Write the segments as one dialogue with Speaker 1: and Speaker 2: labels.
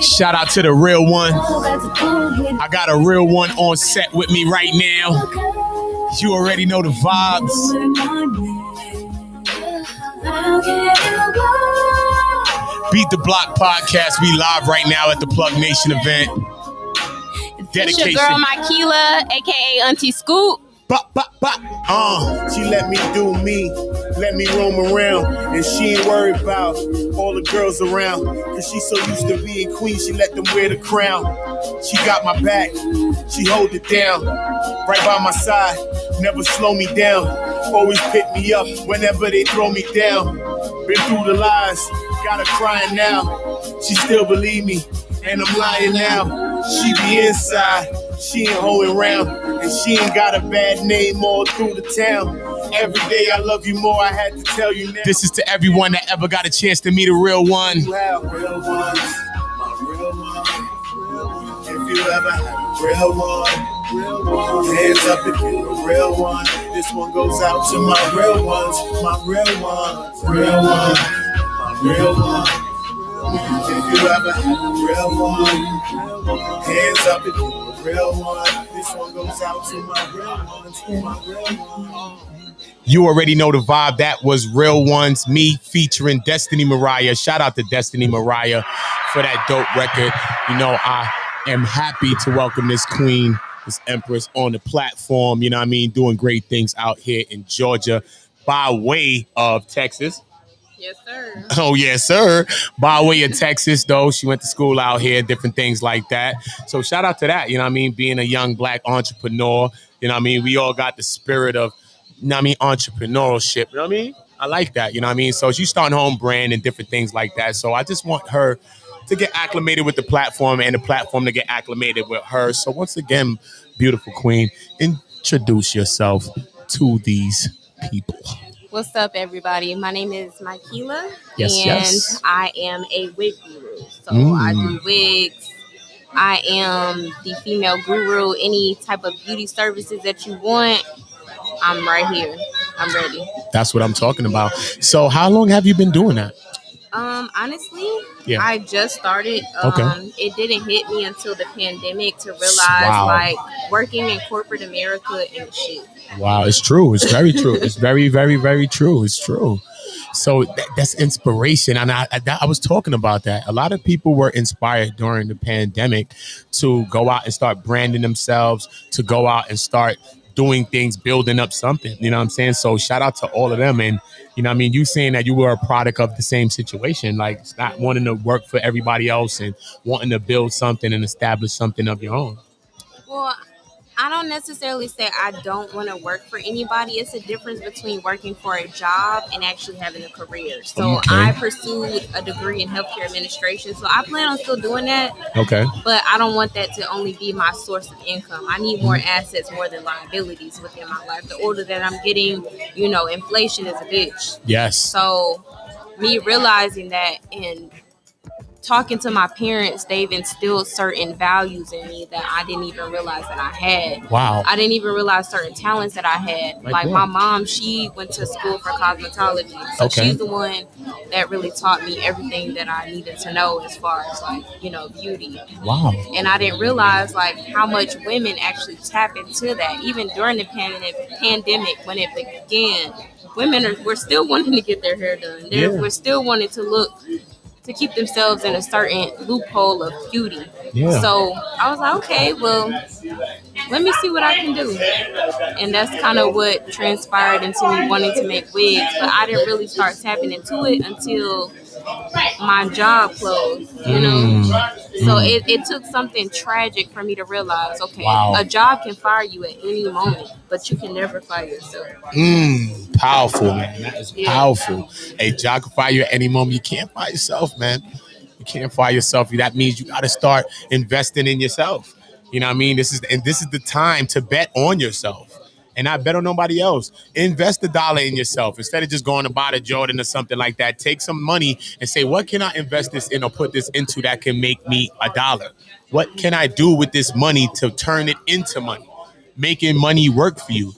Speaker 1: Shout out to the real one. I got a real one on set with me right now. You already know the vibes. Beat the Block podcast. We live right now at the Plugnation event. Dedication.
Speaker 2: It's your girl, Mykela, aka Auntie Scoop.
Speaker 3: She let me do me, let me roam around, and she ain't worried about all the girls around, cause she so used to being queen, she let them wear the crown. She got my back, she hold it down, right by my side, never slow me down, always pick me up whenever they throw me down. Been through the lies, got her crying now, she still believe me, and I'm lying now. She be inside, she ain't holding around, and she ain't got a bad name all through the town. Every day I love you more, I had to tell you now.
Speaker 1: This is to everyone that ever got a chance to meet a real one.
Speaker 3: You have real ones, my real one. If you ever had a real one, hands up if you're a real one. This one goes out to my real ones, my real ones, real one, my real one. If you ever had a real one, hands up if you're a real one. This one goes out to my real ones, my real ones.
Speaker 1: You already know the vibe. That was Real Ones, me featuring Destiny Mariah. Shout out to Destiny Mariah for that dope record. You know, I am happy to welcome this queen, this empress on the platform. You know what I mean? Doing great things out here in Georgia by way of Texas.
Speaker 2: Yes, sir.
Speaker 1: Oh, yes, sir. By way of Texas, though. She went to school out here, different things like that. So shout out to that, you know what I mean? Being a young black entrepreneur, you know what I mean? We all got the spirit of, you know what I mean, entrepreneurship, you know what I mean? I like that, you know what I mean? So she's starting her own brand and different things like that. So I just want her to get acclimated with the platform and the platform to get acclimated with her. So once again, beautiful queen, introduce yourself to these people.
Speaker 2: What's up, everybody? My name is Mykela,
Speaker 1: Yes.
Speaker 2: I am a wig guru. So I do wigs. I am the female guru. Any type of beauty services that you want, I'm right here. I'm ready.
Speaker 1: That's what I'm talking about. So how long have you been doing that?
Speaker 2: Honestly,
Speaker 1: Yeah.
Speaker 2: I just started.
Speaker 1: Okay.
Speaker 2: It didn't hit me until the pandemic to realize, like, working in corporate America and shit.
Speaker 1: Wow, it's true. It's very true. It's very, very, very true. It's true. So that's inspiration. And I was talking about that. A lot of people were inspired during the pandemic to go out and start branding themselves, to go out and start doing things, building up something. You know what I'm saying? So shout out to all of them. And, you know what I mean? You saying that you were a product of the same situation, like it's not wanting to work for everybody else and wanting to build something and establish something of your own.
Speaker 2: Well, I don't necessarily say I don't want to work for anybody. It's a difference between working for a job and actually having a career. So I pursued a degree in healthcare administration. So I plan on still doing that.
Speaker 1: Okay.
Speaker 2: But I don't want that to only be my source of income. I need more assets more than liabilities within my life. The older that I'm getting, you know, inflation is a bitch.
Speaker 1: Yes.
Speaker 2: So me realizing that and talking to my parents, they've instilled certain values in me that I didn't even realize that I had.
Speaker 1: Wow.
Speaker 2: I didn't even realize certain talents that I had. Like my mom, she went to school for cosmetology. So she's the one that really taught me everything that I needed to know as far as, like, you know, beauty.
Speaker 1: Wow.
Speaker 2: And I didn't realize, like, how much women actually tap into that. Even during the pandemic, when it began, women were still wanting to get their hair done. We're still wanting to look, to keep themselves in a certain loophole of beauty. Yeah. So I was like, okay, well, let me see what I can do. And that's kind of what transpired into me wanting to make wigs. But I didn't really start tapping into it until my job closed, you know? So it took something tragic for me to realize, okay, a job can fire you at any moment, but you can never fire yourself.
Speaker 1: Powerful, man. That is powerful. A job can fire you at any moment. You can't fire yourself, man. You can't fire yourself. That means you got to start investing in yourself. You know what I mean? This is the time to bet on yourself. And not bet on nobody else. Invest $1 in yourself. Instead of just going to buy the Jordan or something like that, take some money and say, what can I invest this in or put this into that can make me $1? What can I do with this money to turn it into money? Making money work for you.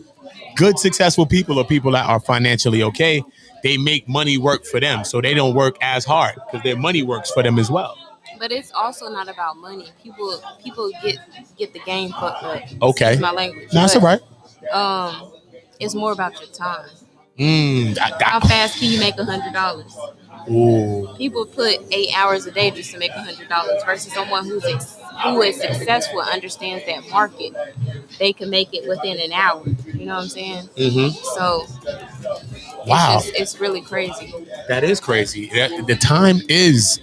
Speaker 1: good, successful people are people that are financially okay. They make money work for them, so they don't work as hard because their money works for them as well.
Speaker 2: But it's also not about money. People get the game fucked up.
Speaker 1: Okay,
Speaker 2: Excuse my language.
Speaker 1: no, that's all right.
Speaker 2: It's more about your time.
Speaker 1: That,
Speaker 2: How fast can you make $100?
Speaker 1: ooh.
Speaker 2: People put 8 hours a day just to make $100 versus someone who is successful and understands that market. They can make it within an hour. You know what I'm saying?
Speaker 1: Mm-hmm.
Speaker 2: So
Speaker 1: Wow,
Speaker 2: it's really crazy.
Speaker 1: that is crazy. The time is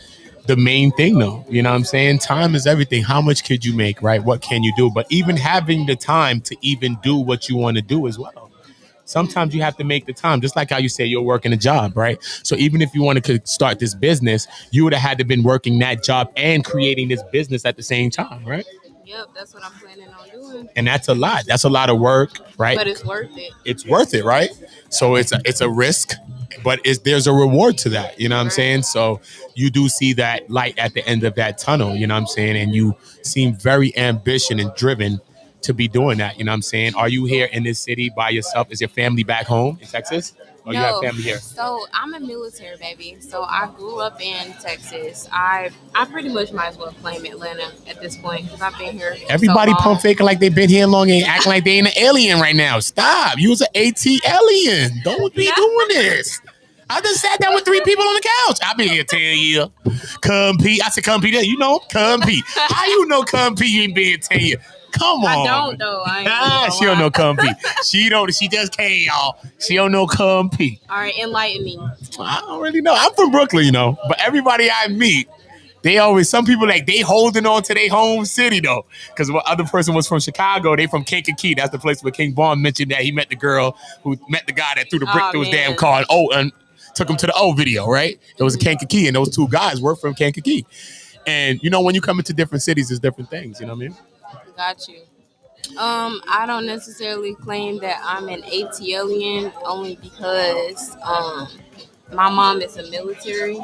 Speaker 1: the main thing, though. You know what I'm saying? Time is everything. How much could you make, right? What can you do? But even having the time to even do what you want to do as well. Sometimes you have to make the time, just like how you say you're working a job, right? So even if you wanted to start this business, you would have had to been working that job and creating this business at the same time, right?
Speaker 2: Yep, that's what I'm planning on doing.
Speaker 1: And that's a lot. That's a lot of work, right?
Speaker 2: But it's worth it.
Speaker 1: It's worth it, right? So it's a risk, but there's a reward to that. You know what I'm saying? So you do see that light at the end of that tunnel. You know what I'm saying? And you seem very ambitious and driven to be doing that. You know what I'm saying? Are you here in this city by yourself? Is your family back home in Texas? Or you have family here?
Speaker 2: So I'm a military baby. So I grew up in Texas. I pretty much might as well claim Atlanta at this point because I've been here.
Speaker 1: Everybody
Speaker 2: so
Speaker 1: pump faking like they've been here long and acting like they ain't an alien right now. Stop. You was an ATLian. Don't be doing this. I just sat down with 3 people on the couch. I've been here 10 years. Come P. I said, come P. You know, come P. How you know come P? You ain't been here 10 years. Come on.
Speaker 2: I don't know.
Speaker 1: She don't know come P. She just came, y'all. She don't know come P.
Speaker 2: All right, enlighten me.
Speaker 1: I don't really know. I'm from Brooklyn, you know. But everybody I meet, some people like they holding on to their home city though. Because what other person was from Chicago, they from Kankakee. That's the place where King Vaughn mentioned that he met the girl who met the guy that threw the brick through his damn car and took him to the O video, right? It was a Kankakee, and those 2 guys were from Kankakee. And you know, when you come into different cities, there's different things, you know what I mean?
Speaker 2: Got you. I don't necessarily claim that I'm an ATLian only because my mom is a military.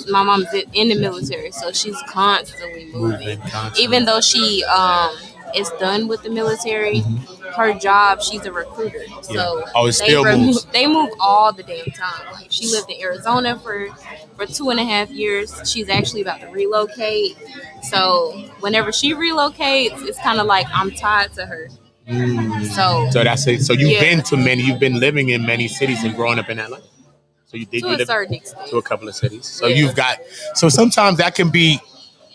Speaker 2: My mom's in the military, so she's constantly moving. Even though she is done with the military, her job, she's a recruiter. So they move all the damn time. Like she lived in Arizona for 2.5 years. She's actually about to relocate. So whenever she relocates, it's kind of like I'm tied to her. So
Speaker 1: that's it. So you've been living in many cities and growing up in Atlanta. So you did
Speaker 2: to a certain extent.
Speaker 1: To a couple of cities. So so sometimes that can be, you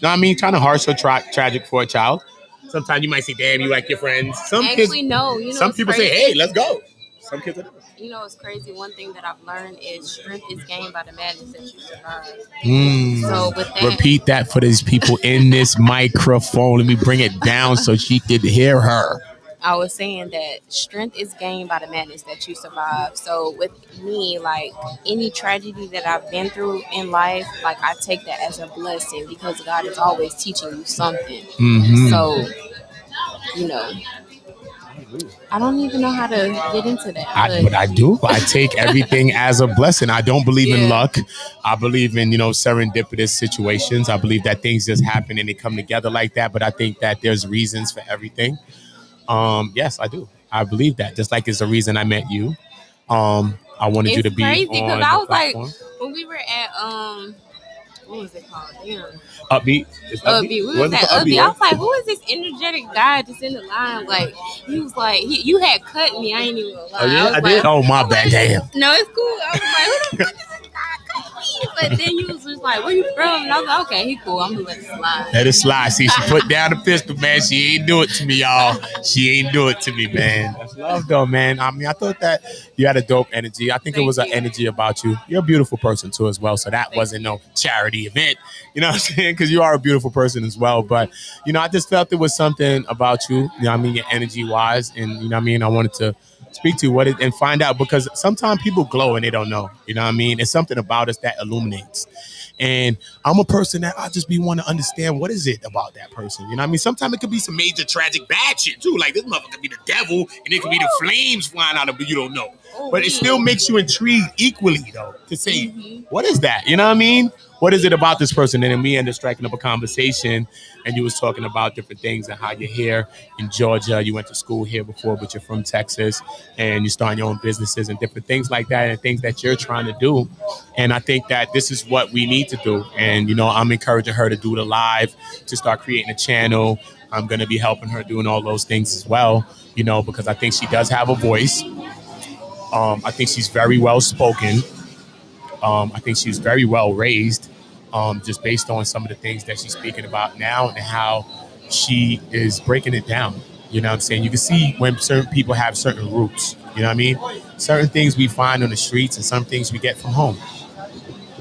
Speaker 1: know what I mean, kind of harsh or tragic for a child. Sometimes you might say, damn, you like your friends. Some people say, hey, let's go. Some kids are different.
Speaker 2: You know, it's crazy. One thing that I've learned is strength is gained by the madness that you survive. So with that,
Speaker 1: repeat that for these people in this microphone. Let me bring it down so she could hear her.
Speaker 2: I was saying that strength is gained by the madness that you survive. So with me, like any tragedy that I've been through in life, like I take that as a blessing because God is always teaching you something. So, you know, I don't even know how to get into that.
Speaker 1: But I do. I take everything as a blessing. I don't believe in luck. I believe in, serendipitous situations. I believe that things just happen and they come together like that. But I think that there's reasons for everything. Yes, I do. I believe that. Just like it's the reason I met you. I wanted you to be
Speaker 2: crazy because I was
Speaker 1: platform.
Speaker 2: Like, when we were at what was it called? Damn.
Speaker 1: Upbeat.
Speaker 2: Upbeat. We was at Upbeat. I was like, who is this energetic guy just in the line? Like, he was like, you had cut me. I ain't even gonna lie.
Speaker 1: Oh, yeah, I did? Oh, my bad. Damn.
Speaker 2: No, it's cool. I was like, who the fuck is this guy cut me? But then you was just like, where you from? And I was like, okay, he cool. I'm gonna let it slide.
Speaker 1: Let it slide. See, she put down the pistol, man. She ain't do it to me, y'all. She ain't do it to me, man. That's love, though, man. I mean, I thought that you had a dope energy. I think it was an energy about you. You're a beautiful person, too, as well. So that wasn't no charity event. You know what I'm saying? Because you are a beautiful person as well. But, I just felt there was something about you, you know what I mean, your energy-wise. And, you know what I mean, I wanted to speak to what it and find out because sometimes people glow and they don't know. You know what I mean? It's something about us that illuminates. And I'm a person that I just want to understand what is it about that person. You know what I mean? Sometimes it could be some major tragic bad shit too. Like this motherfucker could be the devil and it could be the flames flying out of it, you don't know. But it still makes you intrigued equally though to say, what is that? You know what I mean? what is it about this person? And then we ended up striking up a conversation, and you was talking about different things and how you're here in Georgia. You went to school here before, but you're from Texas, and you're starting your own businesses and different things like that, and things that you're trying to do. And I think that this is what we need to do. And I'm encouraging her to do the live, to start creating a channel. I'm going to be helping her doing all those things as well, because I think she does have a voice. I think she's very well spoken. I think she's very well raised, just based on some of the things that she's speaking about now and how she is breaking it down. You know what I'm saying? You can see when certain people have certain roots. You know what I mean? Certain things we find on the streets and some things we get from home.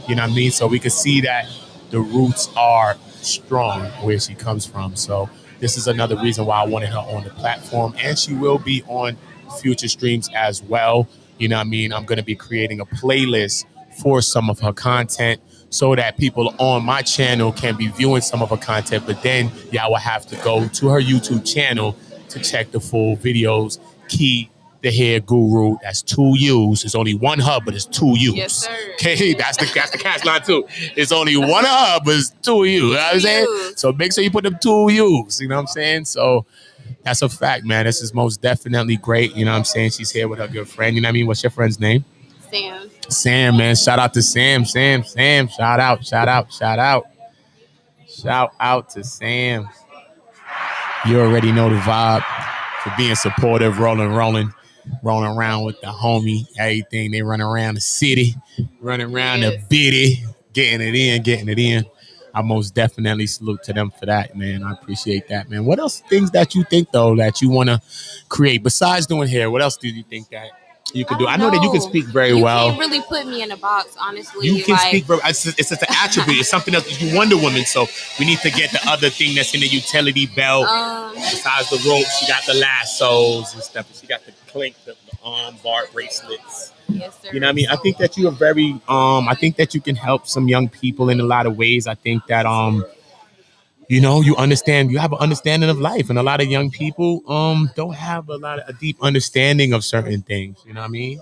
Speaker 1: You know what I mean? So we can see that the roots are strong where she comes from. So this is another reason why I wanted her on the platform. And she will be on future streams as well. You know what I mean? I'm going to be creating a playlist for some of her content so that people on my channel can be viewing some of her content. But then y'all will have to go to her YouTube channel to check the full videos. KEY the Hair Guru. That's 2 U's. It's only one hub, but it's 2 U's.
Speaker 2: Yes, sir.
Speaker 1: Okay, that's the cash line too. It's only one hub, but it's 2 U's. You know what I'm saying? So make sure you put them 2 U's. You know what I'm saying? So that's a fact, man. This is most definitely great. You know what I'm saying? She's here with her good friend. You know what I mean? What's your friend's name?
Speaker 2: Sam.
Speaker 1: Sam, man. Shout out to Sam. Sam. Shout out. Shout out to Sam. You already know the vibe for being supportive, rolling around with the homie, everything. They run around the city, running around the bitty, getting it in. I most definitely salute to them for that, man. I appreciate that, man. What else things that you think, though, that you want to create besides doing hair? What else do you think that you can do? I know that you can speak very well.
Speaker 2: You can't really put me in a box, honestly.
Speaker 1: You can speak very. It's just an attribute. It's something else. You Wonder Woman, so we need to get the other thing that's in the utility belt. Besides the rope, she got the lassos and stuff. She got the clink, the arm bar bracelets.
Speaker 2: Yes, sir.
Speaker 1: You know what I mean? I think that you are very. I think that you can help some young people in a lot of ways. I think that you understand. You have an understanding of life, and a lot of young people don't have a deep understanding of certain things. You know what I mean?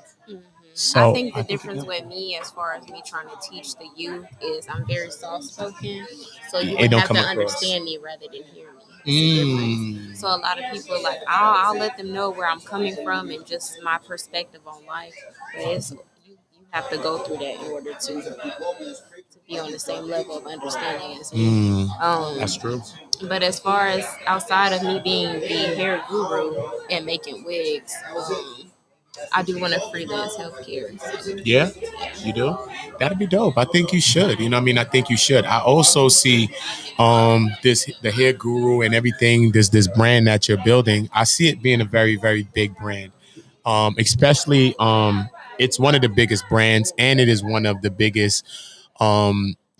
Speaker 2: So I think the difference with me, as far as me trying to teach the youth, is I'm very soft spoken, so you would have to understand me rather than hear me. So a lot of people are like, I'll let them know where I'm coming from and just my perspective on life, but you have to go through that in order to be on the same level of understanding as me.
Speaker 1: That's true.
Speaker 2: But as far as outside of me being the hair guru and making wigs, I do want to freelance healthcare.
Speaker 1: Yeah, you do? That'd be dope. I think you should. You know what I mean? I think you should. I also see the hair guru and everything, this brand that you're building. I see it being a very, very big brand. Especially it's one of the biggest brands, and it is one of the biggest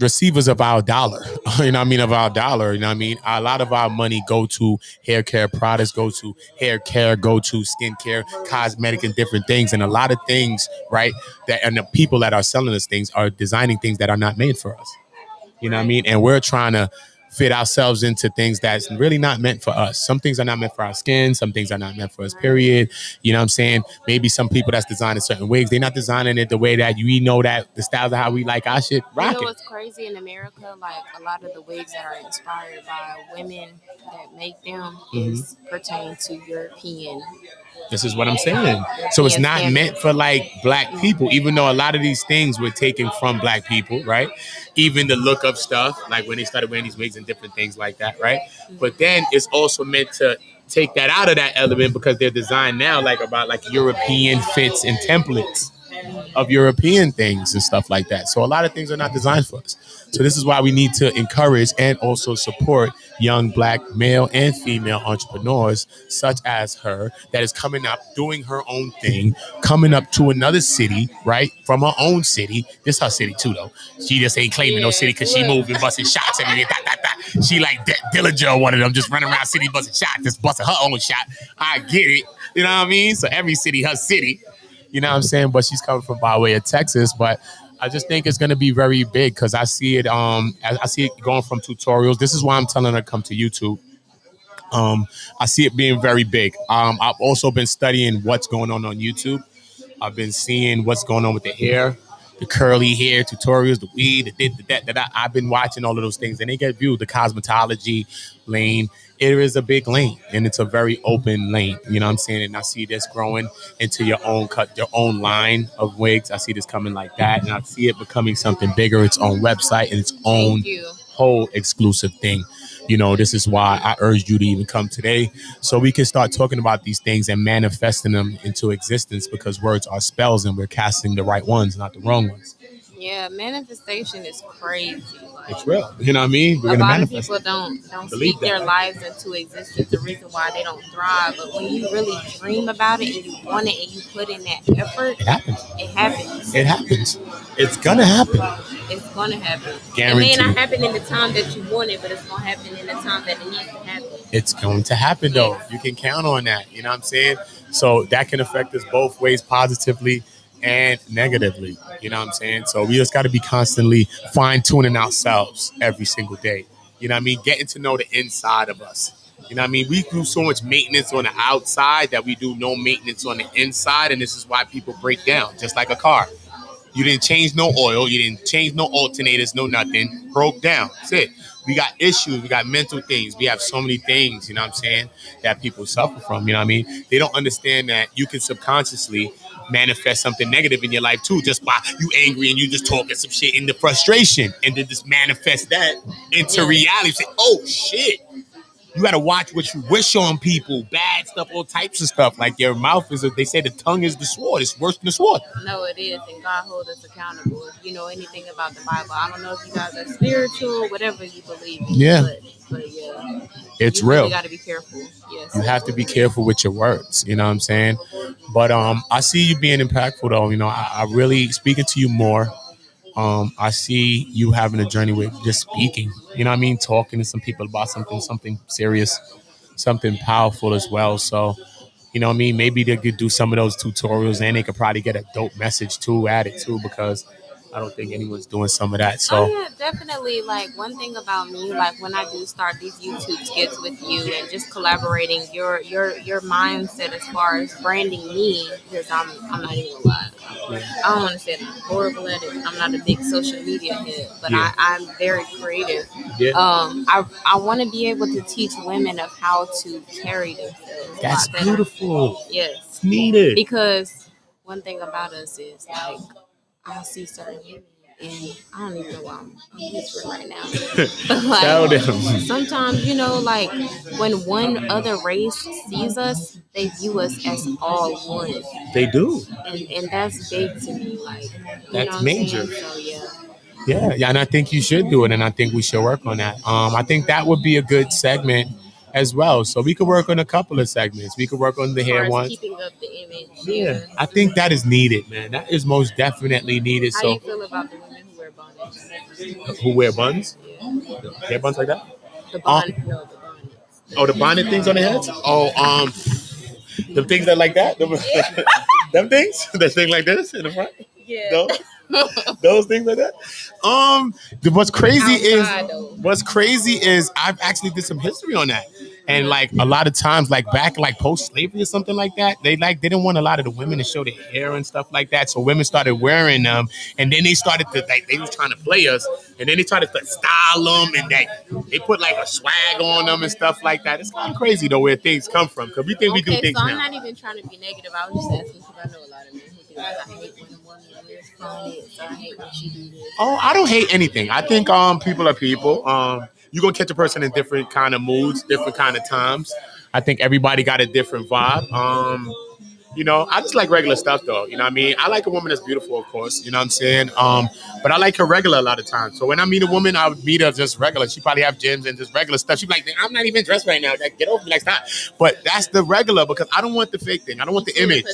Speaker 1: receivers of our dollar. You know what I mean? Of our dollar. You know what I mean? A lot of our money go to hair care products, go to hair care, go to skincare, cosmetic, and different things. And a lot of things, right? And the people that are selling us things are designing things that are not made for us. You know what I mean? And we're trying to fit ourselves into things that's really not meant for us. Some things are not meant for our skin. Some things are not meant for us, period. You know what I'm saying? Maybe some people that's designing certain wigs, they're not designing it the way that we know that the styles of how we like our shit rocking.
Speaker 2: You know what's crazy in America? Like a lot of the wigs that are inspired by women that make them is pertain to European.
Speaker 1: This is what I'm saying. So it's not meant for like black people, even though a lot of these things were taken from black people, right? Even the look of stuff, like when they started wearing these wigs and different things like that, right? But then it's also meant to take that out of that element because they're designed now about European fits and templates of European things and stuff like that. So a lot of things are not designed for us. So this is why we need to encourage and also support young black male and female entrepreneurs such as her that is coming up, doing her own thing, coming up to another city, right? From her own city. This is her city too, though. She just ain't claiming no city because she moving, busting shots every day. She like Dillinger, one of them, just running around city busting shots, just busting her own shot. I get it. You know what I mean? So every city, her city. You know what I'm saying? But she's coming from by way of Texas. But I just think it's going to be very big because I see it. I see it going from tutorials. This is why I'm telling her to come to YouTube. I see it being very big. I've also been studying what's going on YouTube. I've been seeing what's going on with the hair the curly hair tutorials, the weed, the this, the that. I've been watching all of those things, and they get viewed. The cosmetology lane, it is a big lane, and it's a very open lane. You know what I'm saying? And I see this growing into your own cut, your own line of wigs. I see this coming like that, and I see it becoming something bigger, its own website and its own whole exclusive thing. You know, this is why I urged you to even come today, so we can start talking about these things and manifesting them into existence, because words are spells and we're casting the right ones, not the wrong ones.
Speaker 2: Yeah, manifestation is crazy. Like,
Speaker 1: it's real. You know what I mean?
Speaker 2: A lot of people don't speak their lives into existence, the reason why they don't thrive. But when you really dream about it and you want it and you put in that effort,
Speaker 1: it happens.
Speaker 2: It happens.
Speaker 1: It happens. It's gonna happen.
Speaker 2: It's gonna happen.
Speaker 1: Guaranteed.
Speaker 2: It may not happen in the time that you want it, but it's gonna happen in the time that it needs to happen.
Speaker 1: It's going to happen though. You can count on that. You know what I'm saying? So that can affect us both ways, positively and negatively. You know what I'm saying? So we just got to be constantly fine-tuning ourselves every single day. You know what I mean? Getting to know the inside of us. You know what I mean? We do so much maintenance on the outside that we do no maintenance on the inside, and this is why people break down, just like a car. You didn't change no oil, you didn't change no alternators, no nothing. Broke down. That's it. We got issues, we got mental things, we have so many things, you know what I'm saying, that people suffer from. You know what I mean? They don't understand that you can subconsciously manifest something negative in your life too, just by you angry and you just talking some shit in the frustration, and then just manifest that into reality. Say, oh shit. You got to watch what you wish on people, bad stuff, all types of stuff. Like your mouth is, they say the tongue is the sword. It's worse than the sword.
Speaker 2: No, it is. And God holds us accountable. If you know anything about the Bible, I don't know if you guys are spiritual, whatever you believe in.
Speaker 1: Yeah.
Speaker 2: But yeah.
Speaker 1: It's
Speaker 2: you
Speaker 1: real.
Speaker 2: You got to be careful. Yes.
Speaker 1: You have to be careful with your words. You know what I'm saying? But I see you being impactful though. You know, I really speaking to you more. I see you having a journey with just speaking, you know what I mean? Talking to some people about something serious, something powerful as well. So, you know what I mean? Maybe they could do some of those tutorials, and they could probably get a dope message too, added too, because I don't think anyone's doing some of that. So
Speaker 2: yeah, definitely. Like one thing about me, like when I do start these YouTube skits with you and just collaborating, your mindset as far as branding me, because I'm not even gonna lie. I don't want to say I'm horrible at it. I'm not a big social media head, but I'm very creative.
Speaker 1: Yeah.
Speaker 2: I want to be able to teach women of how to carry themselves.
Speaker 1: That's beautiful.
Speaker 2: Yes.
Speaker 1: It's needed.
Speaker 2: Because one thing about us is like, I see certain women, and I don't even know why I'm whispering right now. But like,
Speaker 1: tell them.
Speaker 2: Sometimes, you know, like when one other race sees us, they view us as all one.
Speaker 1: They do.
Speaker 2: And that's big to me. Like,
Speaker 1: that's major.
Speaker 2: So yeah.
Speaker 1: Yeah, and I think you should do it, and I think we should work on that. I think that would be a good segment as well. So we could work on a couple of segments. We could work on the hair one.
Speaker 2: Keeping up the image.
Speaker 1: Yeah, I think that is needed, man. That is most definitely needed.
Speaker 2: How do you feel about the women who wear bonnets?
Speaker 1: Who wear buns?
Speaker 2: Yeah.
Speaker 1: Hair buns like that?
Speaker 2: The bonnet. No, the bonnets.
Speaker 1: Oh, the bonnet things on the heads? Oh, the things that like that? Them things? The thing like this in the front?
Speaker 2: Yeah.
Speaker 1: Those things like that. What's crazy is I've actually did some history on that. And like a lot of times, like back like post-slavery or something like that, they didn't want a lot of the women to show their hair and stuff like that. So women started wearing them, and then they started to like they was trying to play us, and then they started to style them, and they put like a swag on them and stuff like that. It's kind of crazy though where things come from, because we think we do things
Speaker 2: so
Speaker 1: now.
Speaker 2: I'm not even trying to be negative. I was just asking because I know a lot of men who do like, I hate when a woman wears bonnets. I hate when she do this.
Speaker 1: Oh, I don't hate anything. I think people are people. You're gonna catch a person in different kind of moods, different kind of times. I think everybody got a different vibe. You know, I just like regular stuff though. You know what I mean? I like a woman that's beautiful, of course. You know what I'm saying? But I like her regular a lot of times. So when I meet a woman, I would meet her just regular. She probably have gyms and just regular stuff. She'd be like, I'm not even dressed right now. Like, get over me, like stop. But that's the regular, because I don't want the fake thing. I don't want the image.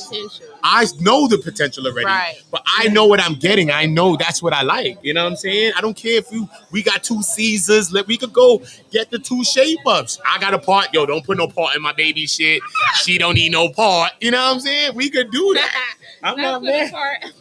Speaker 1: I know the potential already. Right. But I know what I'm getting. I know that's what I like. You know what I'm saying? I don't care if we got 2 Caesars. We could go get the 2 shape ups. I got a part. Yo, don't put no part in my baby shit. She don't need no part. You know what I'm saying? We could do that. I'm not mad.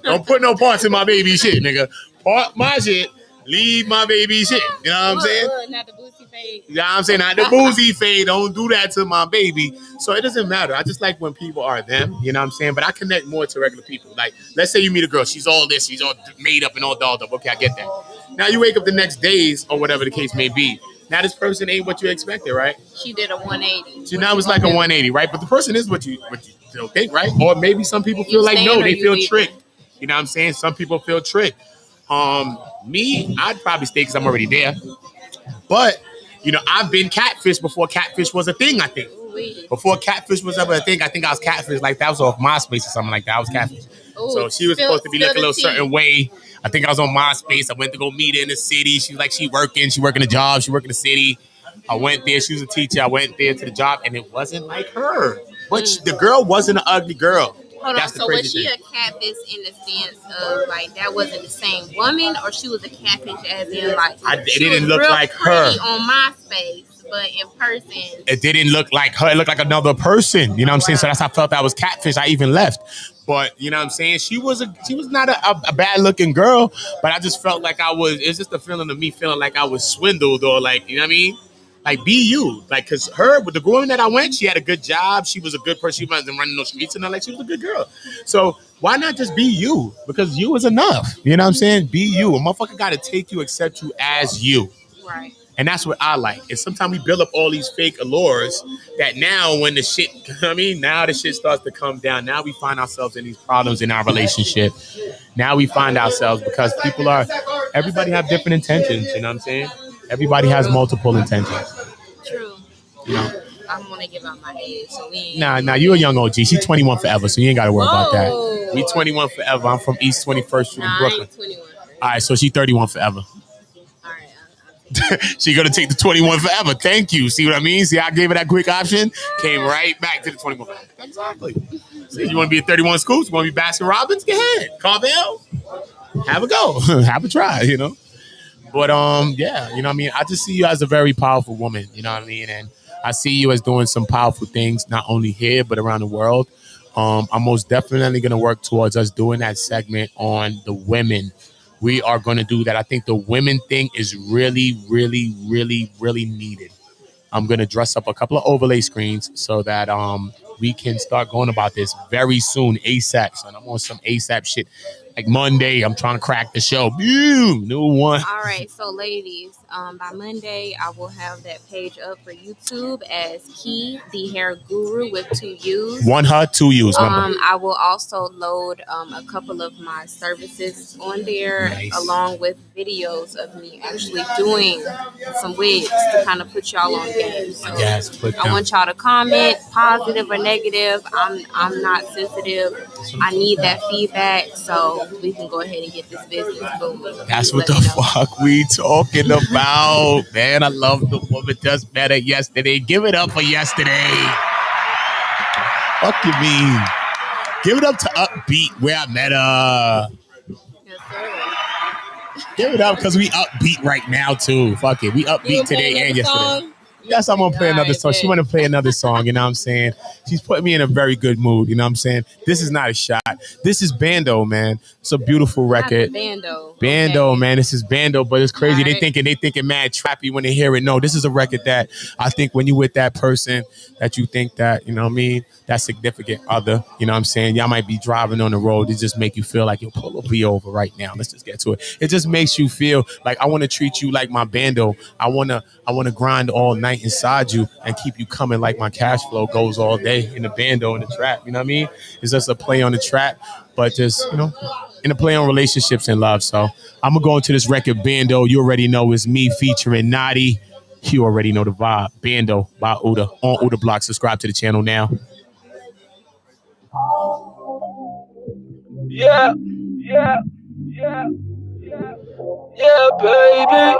Speaker 1: Don't put no parts in my baby shit, nigga. Part my shit. Leave my baby shit. You know what I'm saying?
Speaker 2: Not the booty fade.
Speaker 1: You know what I'm saying? Not the boozy fade. Don't do that to my baby. So it doesn't matter. I just like when people are them. You know what I'm saying? But I connect more to regular people. Like, let's say you meet a girl. She's all this. She's all made up and all dolled up. Okay, I get that. Now you wake up the next days or whatever the case may be. Now this person ain't what you expected, right?
Speaker 2: She did a 180.
Speaker 1: So now it's like a 180, right? But the person is what you still think, right? Or maybe some people feel like no, they feel tricked. You know what I'm saying? Some people feel tricked. Me, I'd probably stay because I'm already there. But you know, I've been catfish before catfish was a thing. I think before catfish was ever a thing. I think I was catfish like that was off MySpace or something like that. I was catfish. So she was supposed to be looking a little certain way. I think I was on MySpace. I went to go meet her in the city. She was like, she working a job. She working in the city. I went there. She was a teacher. I went there to the job, and it wasn't like her. But the girl wasn't an ugly girl.
Speaker 2: Hold on. So was she a catfish in the sense of like that wasn't the same woman, or she was a catfish as in like
Speaker 1: it didn't look like her
Speaker 2: on MySpace, but in person
Speaker 1: it didn't look like her. It looked like another person. You know what I'm saying? So that's how I felt I was catfish. I even left. But you know what I'm saying? She was not a bad looking girl, but I just felt like it's just a feeling of me feeling like I was swindled or like, you know what I mean? Like, be you. Like, because with the woman that I went, she had a good job. She was a good person. She wasn't running no streets and all. Like, she was a good girl. So why not just be you? Because you is enough. You know what I'm saying? Be you. A motherfucker got to take you, accept you as you.
Speaker 2: Right.
Speaker 1: And that's what I like. And sometimes we build up all these fake allures that now when the shit, now the shit starts to come down. Now we find ourselves in these problems in our relationship. Now we find ourselves because everybody have different intentions. You know what I'm saying? Everybody has multiple intentions.
Speaker 2: True.
Speaker 1: You know?
Speaker 2: I'm going to give out my age. So
Speaker 1: Nah, you a young OG. She's 21 forever, so you ain't got to worry about that. We 21 forever. I'm from East 21st Street in Brooklyn.
Speaker 2: I ain't 21.
Speaker 1: All right, so she 31 forever. She gonna take the 21 forever. Thank you. See what I mean? See, I gave her that quick option. Came right back to the 21. Exactly. See, you want to be at 31 schools? You want to be Baskin Robbins? Go ahead. Carvel. Have a go. Have a try. You know. But yeah. You know what I mean? I just see you as a very powerful woman. You know what I mean? And I see you as doing some powerful things, not only here but around the world. I'm most definitely gonna work towards us doing that segment on the women. We are going to do that. I think the women thing is really, really, really, really needed. I'm going to dress up a couple of overlay screens so that we can start going about this very soon, ASAP. Son, I'm on some ASAP shit. Like Monday, I'm trying to crack the show. Boom, new one.
Speaker 2: All right, so ladies, by Monday, I will have that page up for YouTube as KEY the Hair Guru with 2 U's.
Speaker 1: 1 her, 2 U's.
Speaker 2: I will also load a couple of my services on there, along with videos of me actually doing some wigs to kind of put y'all on game. So I want y'all to comment, positive or negative. I'm not sensitive. I need that feedback, so we can go ahead and get this business booming.
Speaker 1: That's what the fuck we talking about, man. I love the woman just better yesterday. Give it up for yesterday. Fuck you mean? Give it up to Upbeat where I met her.
Speaker 2: Yes, sir.
Speaker 1: Give it up because we upbeat right now too. Fuck it, we upbeat today and yesterday.
Speaker 2: Song?
Speaker 1: Yes, I'm gonna play another song. She want to play another song, you know what I'm saying? She's putting me in a very good mood, you know what I'm saying? This is not a shot. This is Bando, man. It's a beautiful record.
Speaker 2: Bando,
Speaker 1: okay. Man. This is Bando, but it's crazy. Right. They thinking mad trappy when they hear it. No, this is a record that I think when you with that person that you think that, you know what I mean, that significant other, you know what I'm saying? Y'all might be driving on the road. It just make you feel like you'll pull up, be over right now. Let's just get to it. It just makes you feel like I want to treat you like my Bando. I wanna grind all night inside you and keep you coming like my cash flow goes all day in the Bando in the trap. You know what I mean? It's just a play on the trap, but just, you know, in a play on relationships and love. So I'm gonna go into this record, Bando. You already know it's me featuring Naughty. You already know the vibe. Bando by OOTA on OOTA BLOKK. Subscribe to the channel now.
Speaker 4: Yeah, baby.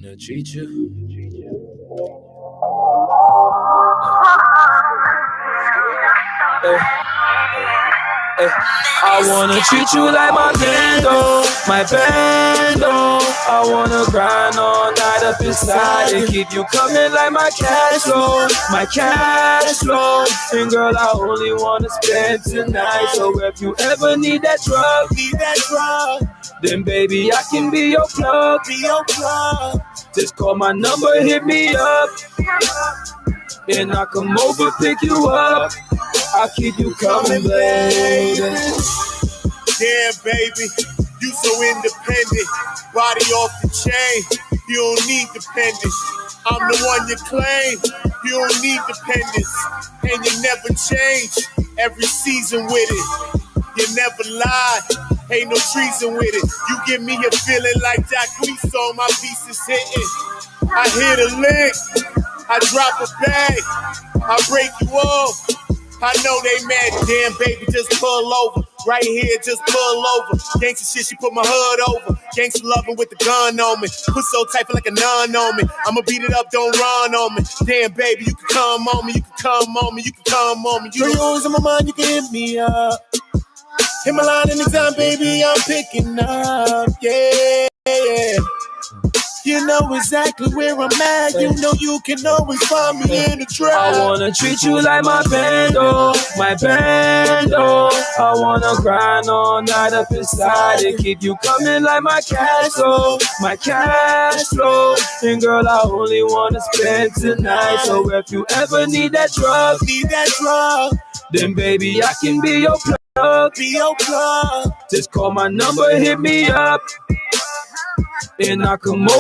Speaker 4: Gonna treat you. I wanna treat you like my bando, my bando. I wanna grind all night up inside and keep you coming like my cash flow, my cash flow. And girl, I only wanna spend tonight. So if you ever need that drug, then baby I can be your plug, Just call my number, hit me up, and I come over pick you up. I'll keep you coming, baby.
Speaker 3: Damn, baby, you so independent. Body off the chain, you don't need dependence. I'm the one you claim, you don't need dependence. And you never change, every season with it. You never lie, ain't no treason with it. You give me a feeling like Jacquees, my piece is hitting. I hit a lick, I drop a bag, I break you off. I know they mad, damn baby, just pull over. Right here, just pull over. Gangsta shit, she put my hood over. Gangsta loving with the gun on me. Put so tight, feel like a nun on me. I'ma beat it up, don't run on me. Damn baby, you can come on me, you can come on me, you can come on me. You always on my mind, you can hit me up. Hit my line anytime, baby, I'm picking up. Yeah, yeah. You know exactly where I'm at. You know you can always find me in the trap.
Speaker 4: I wanna treat you like my bando, my bando. I wanna grind all night up inside and keep you coming like my cash flow, my cash flow. And girl, I only wanna spend tonight. So if you ever need that drug, then baby I can be your plug, Just call my number, hit me up, and I come over.